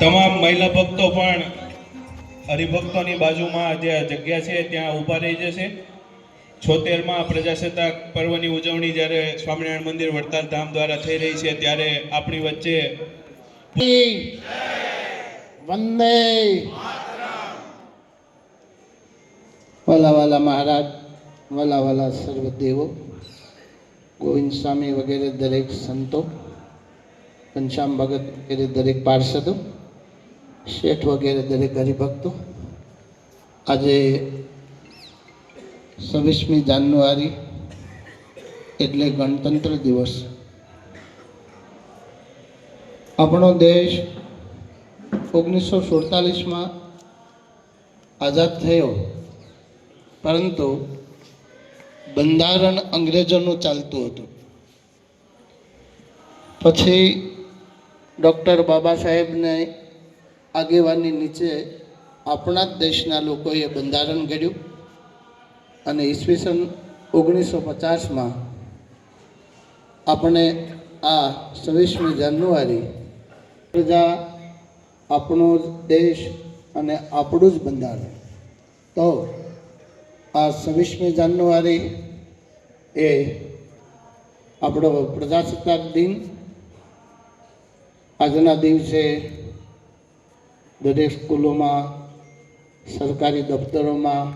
તમામ મહિલા ભક્તો પણ હરિભક્તોની બાજુમાં જે જગ્યા છે ત્યાં ઊભા રહી જશે. 76માં પ્રજાસત્તાક પર્વની ઉજવણી જ્યારે સ્વામિનારાયણ મંદિર વડતાલ ધામ દ્વારા થઈ રહી છે ત્યારે આપણી વચ્ચે વંદે વાલા વાલા મહારાજ, વાલા વાલા સર્વદેવો, ગોવિંદ સ્વામી વગેરે દરેક સંતો, ઘનશ્યામ ભગત વગેરે દરેક પાર્ષદો, શેઠ વગેરે દરેક હરિભક્તો, આજે 26મી જાન્યુઆરી એટલે ગણતંત્ર દિવસ. આપણો દેશ 1947માં આઝાદ થયો, પરંતુ બંધારણ અંગ્રેજોનું ચાલતું હતું. પછી ડૉક્ટર બાબા સાહેબને આગેવાની નીચે આપણા જ દેશના લોકોએ બંધારણ ઘડ્યું અને ઈસવીસન 1950માં આપણે આ 26મી જાન્યુઆરી પ્રજા, આપણો દેશ અને આપણું જ બંધારણ. તો આ 26મી જાન્યુઆરી એ આપણો પ્રજાસત્તાક દિન. આજના દિવસે દરેક સ્કૂલોમાં, સરકારી દફતરોમાં,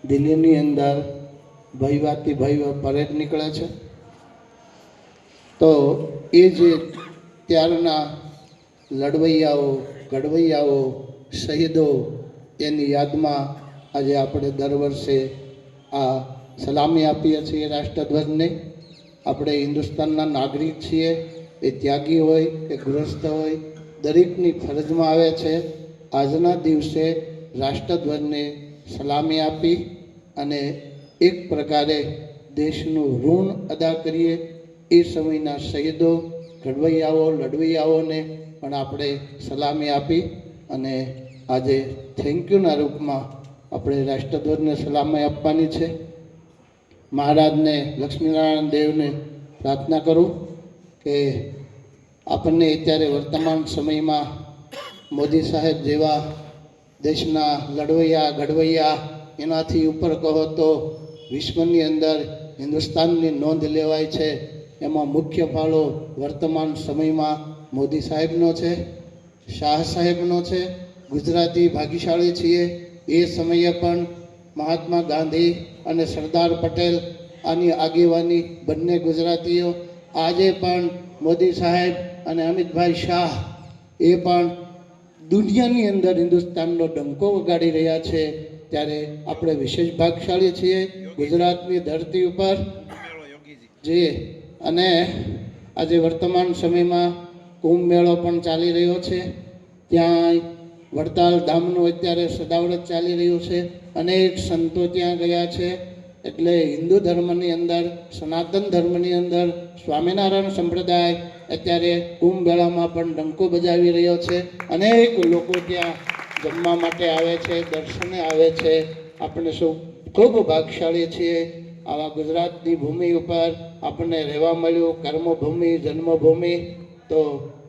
દિલ્હીની અંદર ભવ્યાતિ ભવ્ય પરેડ નીકળે છે. તો એ જે ત્યારના લડવૈયાઓ, ઘડવૈયાઓ, શહીદો, એની યાદમાં આજે આપણે દર વર્ષે આ સલામી આપીએ છીએ રાષ્ટ્રધ્વજને. આપણે હિન્દુસ્તાનના નાગરિક છીએ, એ ત્યાગી હોય કે ગૃહસ્થ હોય, દરેકની ફરજમાં આવે છે આજના દિવસે રાષ્ટ્રધ્વજને સલામી આપી અને એક પ્રકારે દેશનું ઋણ અદા કરીએ. એ સમયના શહીદો, ઘડવૈયાઓ, લડવૈયાઓને પણ આપણે સલામી આપી અને આજે થેન્ક યુના રૂપમાં આપણે રાષ્ટ્રધ્વજને સલામી આપવાની છે. મહારાજને, લક્ષ્મીનારાયણ દેવને પ્રાર્થના કરું કે આપણને અત્યારે વર્તમાન સમયમાં મોદી સાહેબ જેવા દેશના લડવૈયા, ઘડવૈયા, એનાથી ઉપર કહો તો વિશ્વની અંદર હિન્દુસ્તાનની નોંધ લેવાય છે. એમાં મુખ્ય ફાળો વર્તમાન સમયમાં મોદી સાહેબનો છે, શાહ સાહેબનો છે. ગુજરાતી ભાગ્યશાળી છીએ. એ સમયે પણ મહાત્મા ગાંધી અને સરદાર પટેલ આની આગેવાની, બંને ગુજરાતીઓ. આજે પણ મોદી સાહેબ અને અમિતભાઈ શાહ એ પણ દુનિયાની અંદર હિન્દુસ્તાનનો ડંકો વગાડી રહ્યા છે. ત્યારે આપણે વિશેષ ભાગશાળી છીએ ગુજરાતની ધરતી ઉપર જે. અને આજે વર્તમાન સમયમાં કુંભ મેળો પણ ચાલી રહ્યો છે. ત્યાં વડતાલ ધામનું અત્યારે સદાવ્રત ચાલી રહ્યું છે. અનેક સંતો ત્યાં ગયા છે. એટલે હિન્દુ ધર્મની અંદર, સનાતન ધર્મની અંદર સ્વામિનારાયણ સંપ્રદાય અત્યારે કુંભ મેળામાં પણ ડંકો બજાવી રહ્યો છે. અનેક લોકો ત્યાં જમવા માટે આવે છે, દર્શને આવે છે. આપણે સૌ ખૂબ ભાગશાળી છીએ. આવા ગુજરાતની ભૂમિ ઉપર આપણને રહેવા મળ્યું, કર્મભૂમિ, જન્મભૂમિ. તો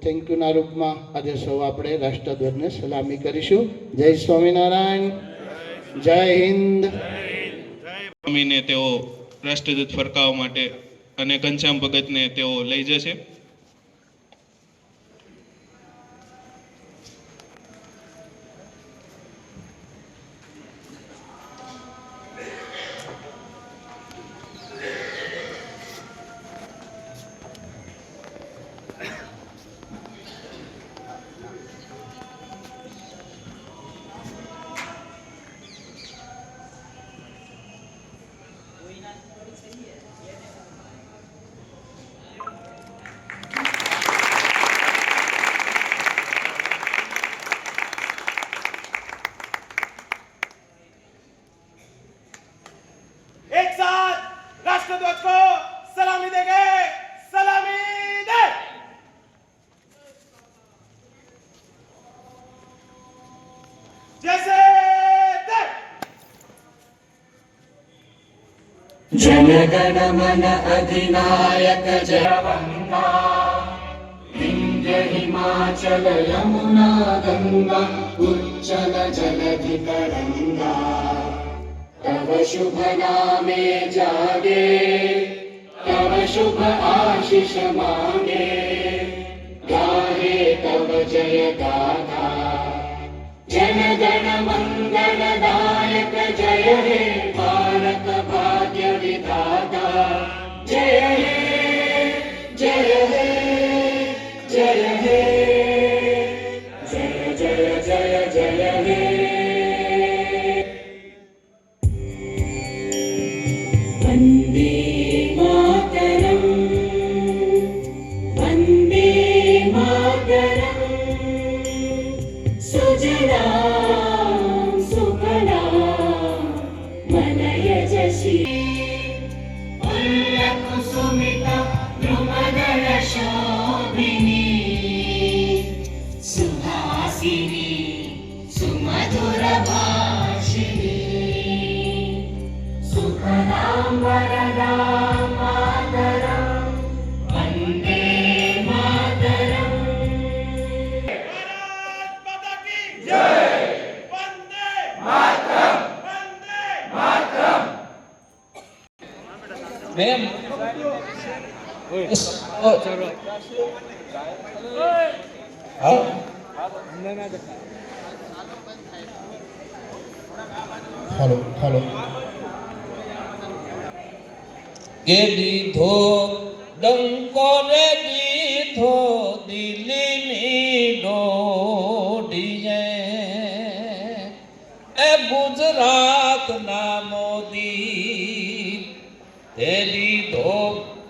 થેન્ક યુના રૂપમાં આજે સૌ આપણે રાષ્ટ્રધ્વજને સલામી કરીશું. જય સ્વામિનારાયણ, જય હિન્દ. સ્વામીને તેઓ રાષ્ટ્રધ્વજ ફરકાવવા માટે અને ઘનશ્યામ ભગતને તેઓ લઈ જશે. राष्ट्रध्वज को सलामी देंगे, सलामी दे। जैसे दे। जनगण मन अधिनायक जय वंदना, विंध्य हिमाचल चल यमुना गंगा उच्चल जलधि तरंगा तव शुभ नामे जागे तव शुभ आशीष मांगे गाहे तव जय गाथा जन गण मंगल दायक जय हे भारत भाग्य विधाता जय हे जय हे जय हे जय जय जय जय हे वन्दे मातरम् वन्दे मातरम् सुजलां सुफलां मलयज श्रीकुसुमिता द्रुमदल शोभिनी सुहासिनी सुमधुर भाषिणी सुखदां वरदां मातरं वन्दे मातरम् भारत माता की जय वंदे मातरम वंदे मातरम મેમ હાલો હાલો કે દીધો ડંકો રે દીધો દિલ્હીની દોડીએ એ ગુજરાતના મોદી તે દીધો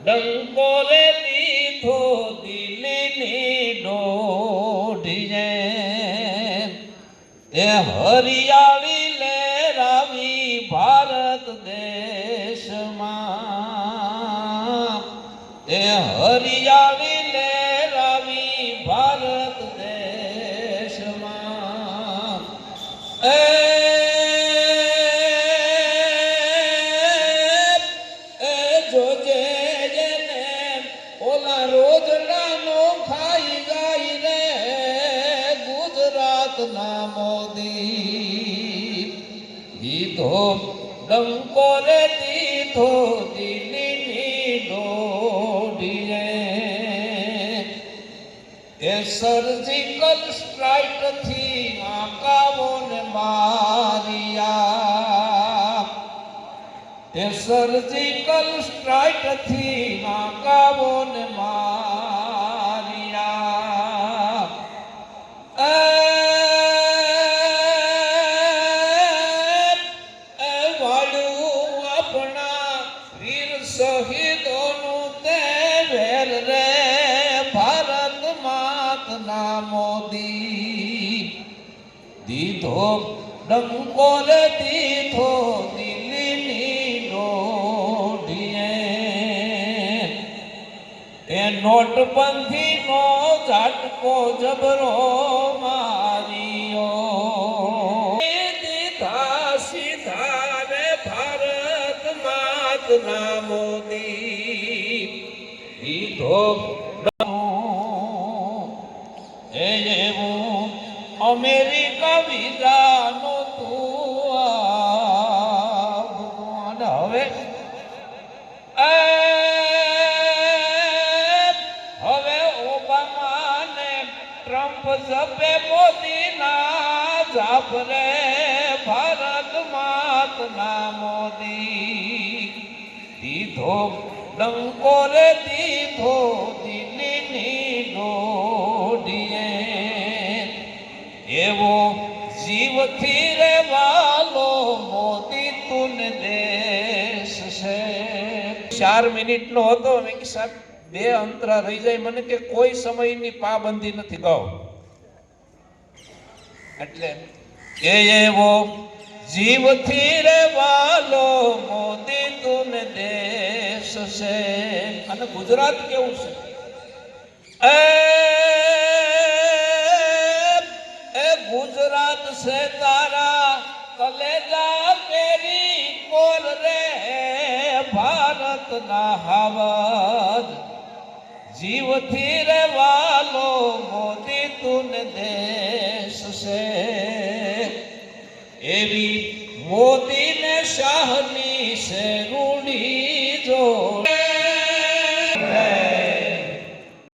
ડંકો રે દીધો દિલ્હીની દોડીએ તે હરિયાળી લહેરાવી ભારત દેશમાં તે હરિયાળી લહેરાવી ભારત દેશમાં એ જોજે જેને ઓલા રોજડાનો ખાઈ જાય રે ગુજરાતના મોદી દીધો ડંકો રે દીધો દિલ્હીની દોડીએ એ સર્જિકલ સ્ટ્રાઇકથી આકાઓને માર્યા તે સર્જિકલ સ્ટ્રાઇકથી આકાઓને માર્યા વાળું આપણા વીર શહીદોનું તે વેર રે ભારત માતના મોદી દીધો ડંકો રે દીધો દિલ્હીની દોડીએ એ નોટબંધીનો ઝાટકો જબરો માર્યો એ દીધા સીધા રે ભારત માતના મોદી દીધો એ એવું અમેરિકા વિઝાનો તું હવે હવે ઓબામાને ટ્રમ્પ જપે મોદીના જાપરે ભારત માતના મોદી દીધો ડંકો રે દીધો દિલ્હીની દોડીએ એવો જીવથી રે વાલો મોદી તું દેશ છે 4 મિનિટનો હતો મેં કે સાહેબ 2 અંતરા રહી જાય મને કે કોઈ સમયની પાબંદી નથી ગાઓ એટલે એ એવો જીવથી રે વાલો મોદી તું દેશ છે અને ગુજરાત કેવું છે એ ગુજરાત છે તારા કલેજા પેરી કોર રે ભારતના હાવજ જીવથી રે વાલો મોદી તું તું દેશ છે એવી મોદી ને શાહની છે રૂડી